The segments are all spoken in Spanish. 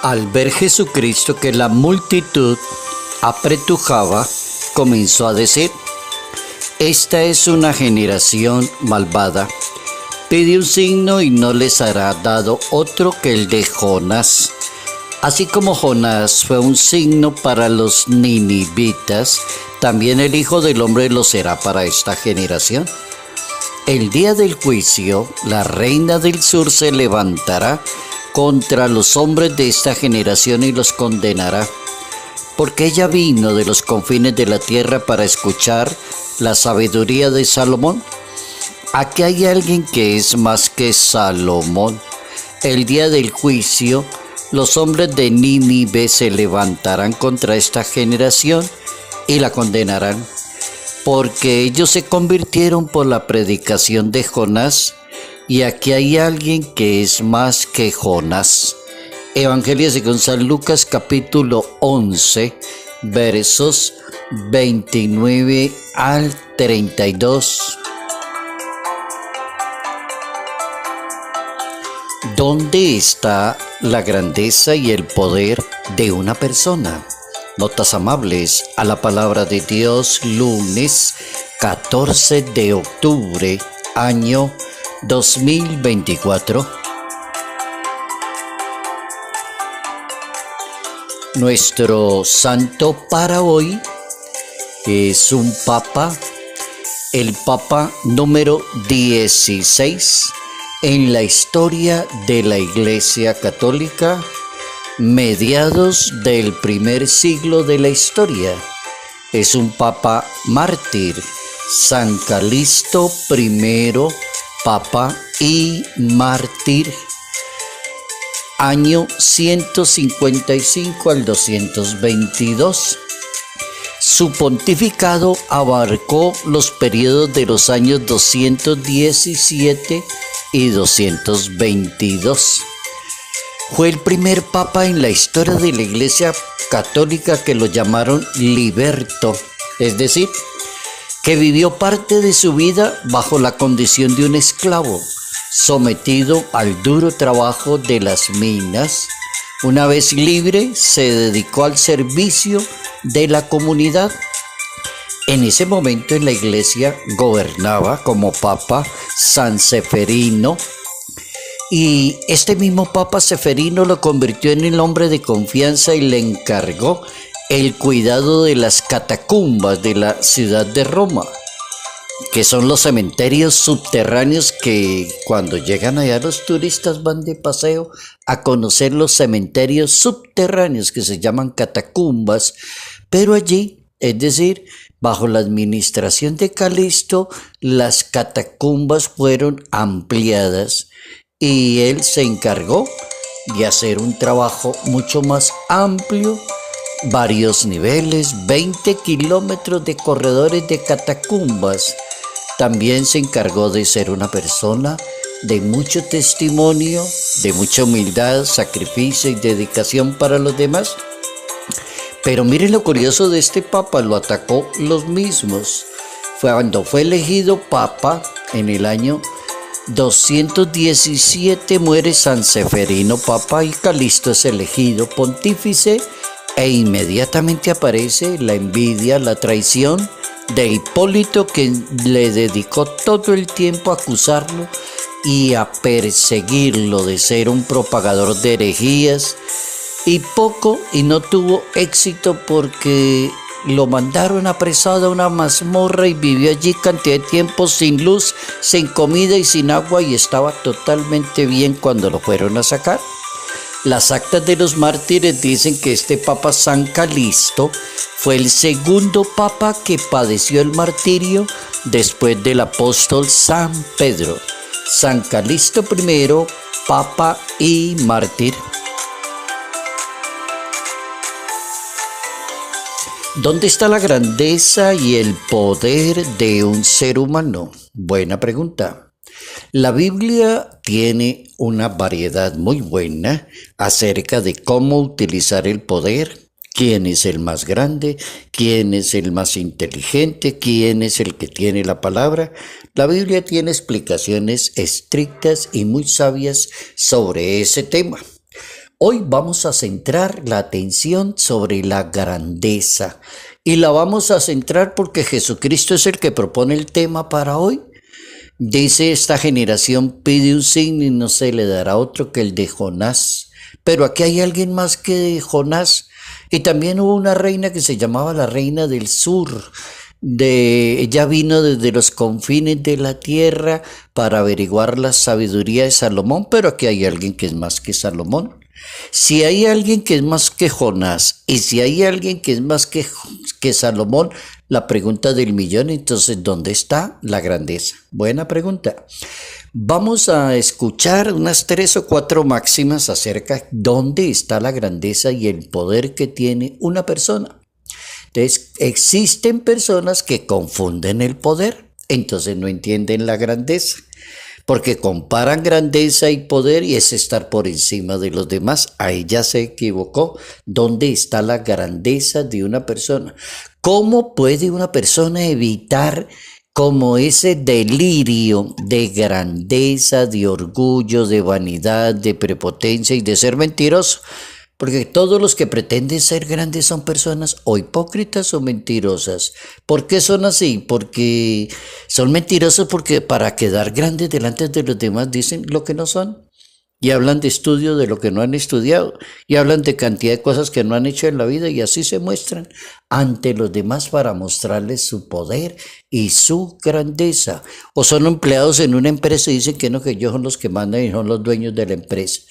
Al ver Jesucristo que la multitud apretujaba, comenzó a decir: esta es una generación malvada. Pide un signo y no les hará dado otro que el de Jonás. Así como Jonás fue un signo para los ninivitas, también el Hijo del Hombre lo será para esta generación. El día del juicio, la reina del sur se levantará contra los hombres de esta generación y los condenará, porque ella vino de los confines de la tierra para escuchar la sabiduría de Salomón. Aquí hay alguien que es más que Salomón. El día del juicio, los hombres de Nínive se levantarán contra esta generación y la condenarán, porque ellos se convirtieron por la predicación de Jonás, y aquí hay alguien que es más que Jonás. Evangelio según San Lucas, capítulo 11, versos 29 al 32. ¿Dónde está la grandeza y el poder de una persona? Notas amables a la palabra de Dios, lunes 14 de octubre, año 2024. Nuestro santo para hoy es un papa, el papa número 16 en la historia de la Iglesia Católica, mediados del primer siglo de la historia. Es un papa mártir, San Calixto I, papa y mártir, año 155 al 222. Su pontificado abarcó los periodos de los años 217 y 222. Fue el primer papa en la historia de la Iglesia Católica que lo llamaron liberto, es decir, que vivió parte de su vida bajo la condición de un esclavo, sometido al duro trabajo de las minas. Una vez libre, se dedicó al servicio de la comunidad. En ese momento en la Iglesia gobernaba como papa San Seferino, y este mismo papa Seferino lo convirtió en el hombre de confianza y le encargó el cuidado de las catacumbas de la ciudad de Roma, que son los cementerios subterráneos que cuando llegan allá los turistas van de paseo a conocer los cementerios subterráneos que se llaman catacumbas. Pero allí, es decir, bajo la administración de Calixto, las catacumbas fueron ampliadas y él se encargó de hacer un trabajo mucho más amplio, varios niveles, 20 kilómetros de corredores de catacumbas. También se encargó de ser una persona de mucho testimonio, de mucha humildad, sacrificio y dedicación para los demás. Pero miren lo curioso de este papa, lo atacó los mismos. Cuando fue elegido papa en el año 217 muere San Seferino papa y Calixto es elegido pontífice, e inmediatamente aparece la envidia, la traición de Hipólito, que le dedicó todo el tiempo a acusarlo y a perseguirlo de ser un propagador de herejías, y no tuvo éxito porque lo mandaron apresado a una mazmorra y vivió allí cantidad de tiempo sin luz, sin comida y sin agua, y estaba totalmente bien cuando lo fueron a sacar. Las actas de los mártires dicen que este papa San Calixto fue el segundo papa que padeció el martirio después del apóstol San Pedro. San Calixto I, papa y mártir. ¿Dónde está la grandeza y el poder de un ser humano? Buena pregunta. La Biblia tiene una variedad muy buena acerca de cómo utilizar el poder, quién es el más grande, quién es el más inteligente, quién es el que tiene la palabra. La Biblia tiene explicaciones estrictas y muy sabias sobre ese tema. Hoy vamos a centrar la atención sobre la grandeza y la vamos a centrar porque Jesucristo es el que propone el tema para hoy. Dice: esta generación pide un signo y no se le dará otro que el de Jonás. Pero aquí hay alguien más que Jonás. Y también hubo una reina que se llamaba la reina del sur. Ella vino desde los confines de la tierra para averiguar la sabiduría de Salomón, pero aquí hay alguien que es más que Salomón. Si hay alguien que es más que Jonás y si hay alguien que es más que Salomón, la pregunta del millón, entonces, ¿dónde está la grandeza? Buena pregunta. Vamos a escuchar unas 3 o 4 máximas acerca de dónde está la grandeza y el poder que tiene una persona. Entonces, existen personas que confunden el poder, entonces no entienden la grandeza, porque comparan grandeza y poder y es estar por encima de los demás. Ahí ya se equivocó. ¿Dónde está la grandeza de una persona? ¿Cómo puede una persona evitar como ese delirio de grandeza, de orgullo, de vanidad, de prepotencia y de ser mentiroso? Porque todos los que pretenden ser grandes son personas o hipócritas o mentirosas. ¿Por qué son así? Porque son mentirosos porque para quedar grandes delante de los demás dicen lo que no son. Y hablan de estudio de lo que no han estudiado. Y hablan de cantidad de cosas que no han hecho en la vida y así se muestran ante los demás para mostrarles su poder y su grandeza. O son empleados en una empresa y dicen que no, que ellos son los que mandan y son los dueños de la empresa.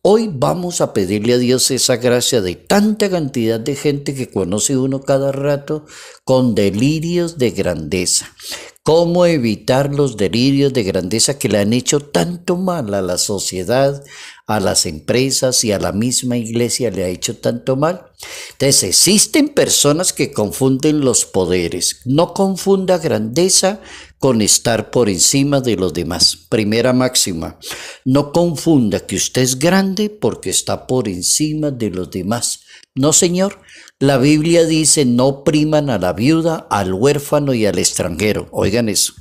Hoy vamos a pedirle a Dios esa gracia de tanta cantidad de gente que conoce uno cada rato con delirios de grandeza. ¿Cómo evitar los delirios de grandeza que le han hecho tanto mal a la sociedad, a las empresas y a la misma iglesia le ha hecho tanto mal? Entonces, existen personas que confunden los poderes. No confunda grandeza con estar por encima de los demás. Primera máxima: no confunda que usted es grande porque está por encima de los demás. No, señor. La Biblia dice: no opriman a la viuda, al huérfano y al extranjero. Oigan eso.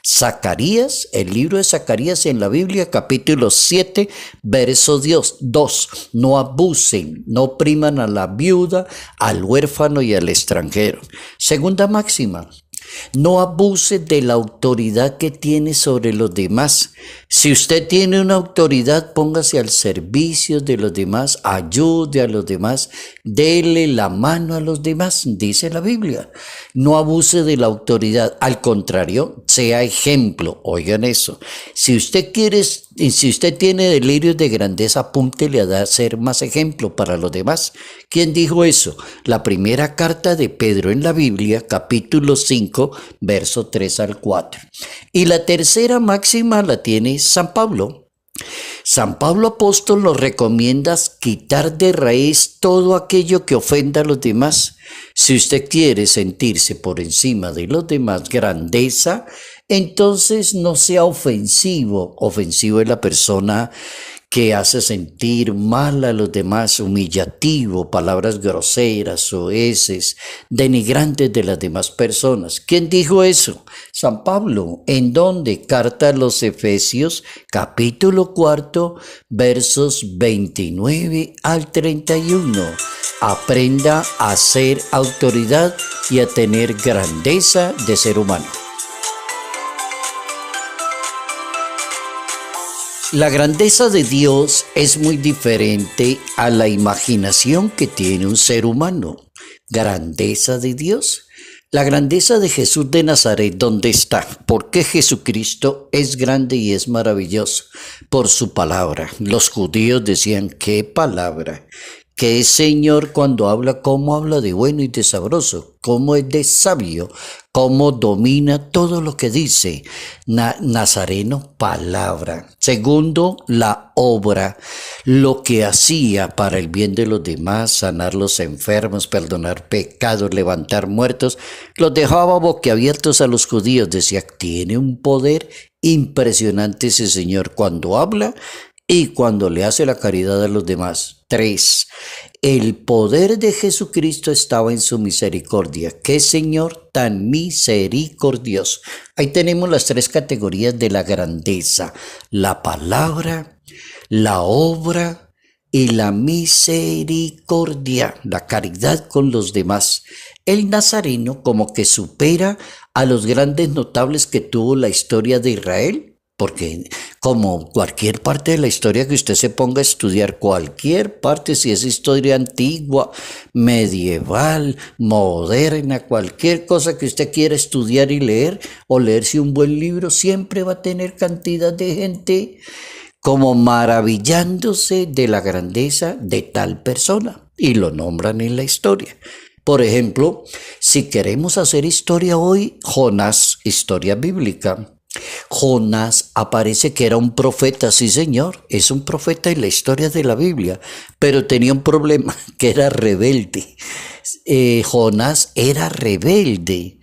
Zacarías, el libro de Zacarías en la Biblia, capítulo 7, verso 2. No abusen, no opriman a la viuda, al huérfano y al extranjero. Segunda máxima: no abuse de la autoridad que tiene sobre los demás. Si usted tiene una autoridad, póngase al servicio de los demás, ayude a los demás, dele la mano a los demás, dice la Biblia. No abuse de la autoridad, al contrario, sea ejemplo. Oigan eso. Si usted tiene delirios de grandeza, apúntele a ser más ejemplo para los demás. ¿Quién dijo eso? La primera carta de Pedro en la Biblia, capítulo 5, verso 3 al 4. Y la tercera máxima la tiene San Pablo. San Pablo apóstol nos recomienda quitar de raíz todo aquello que ofenda a los demás. Si usted quiere sentirse por encima de los demás, grandeza, entonces no sea ofensivo. Ofensivo es la persona que hace sentir mal a los demás, humillativo, palabras groseras, soeces, denigrantes de las demás personas. ¿Quién dijo eso? San Pablo. ¿En dónde? Carta a los Efesios, capítulo 4, versos 29 al 31. Aprenda a ser autoridad y a tener grandeza de ser humano. La grandeza de Dios es muy diferente a la imaginación que tiene un ser humano. Grandeza de Dios. La grandeza de Jesús de Nazaret, ¿dónde está? Porque Jesucristo es grande y es maravilloso por su palabra. Los judíos decían: ¿qué palabra? ¿Qué Señor cuando habla? ¿Cómo habla de bueno y de sabroso? ¿Cómo es de sabio? ¿Cómo domina todo lo que dice? Nazareno, palabra. Segundo, la obra, lo que hacía para el bien de los demás, sanar los enfermos, perdonar pecados, levantar muertos. Los dejaba boquiabiertos a los judíos. Decía: tiene un poder impresionante ese Señor cuando habla y cuando le hace la caridad a los demás. 3. El poder de Jesucristo estaba en su misericordia. ¡Qué Señor tan misericordioso! Ahí tenemos las 3 categorías de la grandeza: la palabra, la obra y la misericordia, la caridad con los demás. El nazareno como que supera a los grandes notables que tuvo la historia de Israel, porque como cualquier parte de la historia que usted se ponga a estudiar, cualquier parte, si es historia antigua, medieval, moderna, cualquier cosa que usted quiera estudiar y leer, o leerse un buen libro, siempre va a tener cantidad de gente como maravillándose de la grandeza de tal persona, y lo nombran en la historia. Por ejemplo, si queremos hacer historia hoy, Jonás, historia bíblica. Jonás aparece que era un profeta, sí señor, es un profeta en la historia de la Biblia, pero tenía un problema, que era rebelde. Jonás era rebelde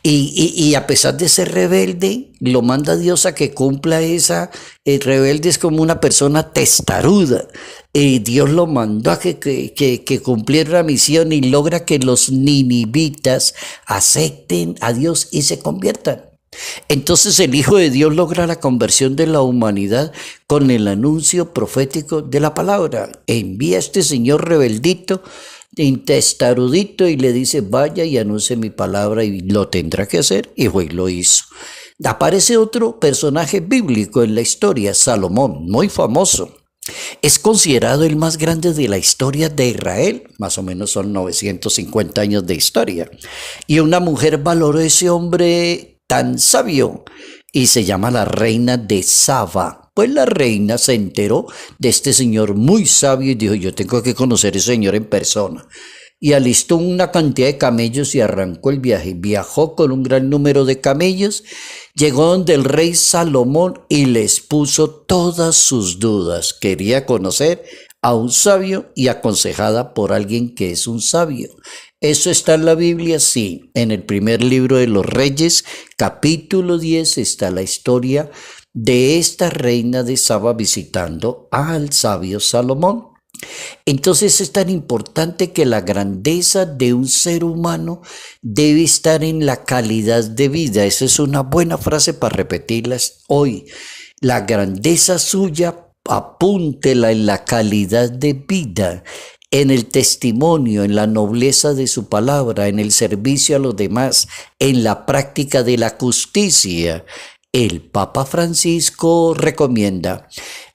y a pesar de ser rebelde, lo manda Dios a que cumpla esa, rebelde es como una persona testaruda. Dios lo mandó a que cumpliera la misión y logra que los ninivitas acepten a Dios y se conviertan. Entonces el Hijo de Dios logra la conversión de la humanidad con el anuncio profético de la palabra. Envía a este señor rebeldito, testarudito, y le dice, vaya y anuncie mi palabra, y lo tendrá que hacer, y fue y lo hizo. Aparece otro personaje bíblico en la historia, Salomón, muy famoso. Es considerado el más grande de la historia de Israel, más o menos son 950 años de historia. Y una mujer valoró a ese hombre tan sabio y se llama la reina de Saba. Pues la reina se enteró de este señor muy sabio y dijo, yo tengo que conocer a ese señor en persona. Y alistó una cantidad de camellos y arrancó el viaje. Viajó con un gran número de camellos, llegó donde el rey Salomón y les puso todas sus dudas. Quería conocer a un sabio y aconsejada por alguien que es un sabio. ¿Eso está en la Biblia? Sí. En el primer libro de los Reyes, capítulo 10, está la historia de esta reina de Saba visitando al sabio Salomón. Entonces es tan importante que la grandeza de un ser humano debe estar en la calidad de vida. Esa es una buena frase para repetirlas hoy. La grandeza suya, apúntela en la calidad de vida, en el testimonio, en la nobleza de su palabra, en el servicio a los demás, en la práctica de la justicia. El Papa Francisco recomienda: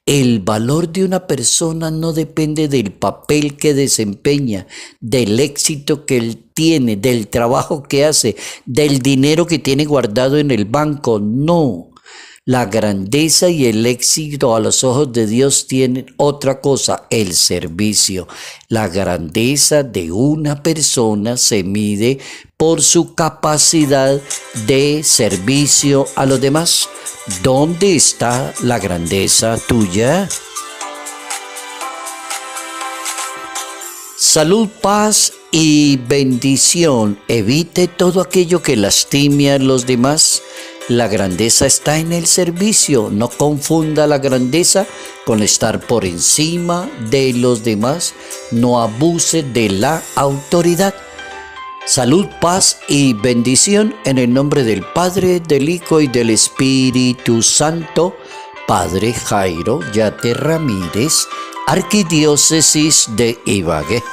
el valor de una persona no depende del papel que desempeña, del éxito que él tiene, del trabajo que hace, del dinero que tiene guardado en el banco. No. La grandeza y el éxito a los ojos de Dios tienen otra cosa, el servicio. La grandeza de una persona se mide por su capacidad de servicio a los demás. ¿Dónde está la grandeza tuya? Salud, paz y bendición. Evite todo aquello que lastime a los demás. La grandeza está en el servicio. No confunda la grandeza con estar por encima de los demás. No abuse de la autoridad. Salud, paz y bendición en el nombre del Padre, del Hijo y del Espíritu Santo. Padre Jairo Yate Ramírez, Arquidiócesis de Ibagué.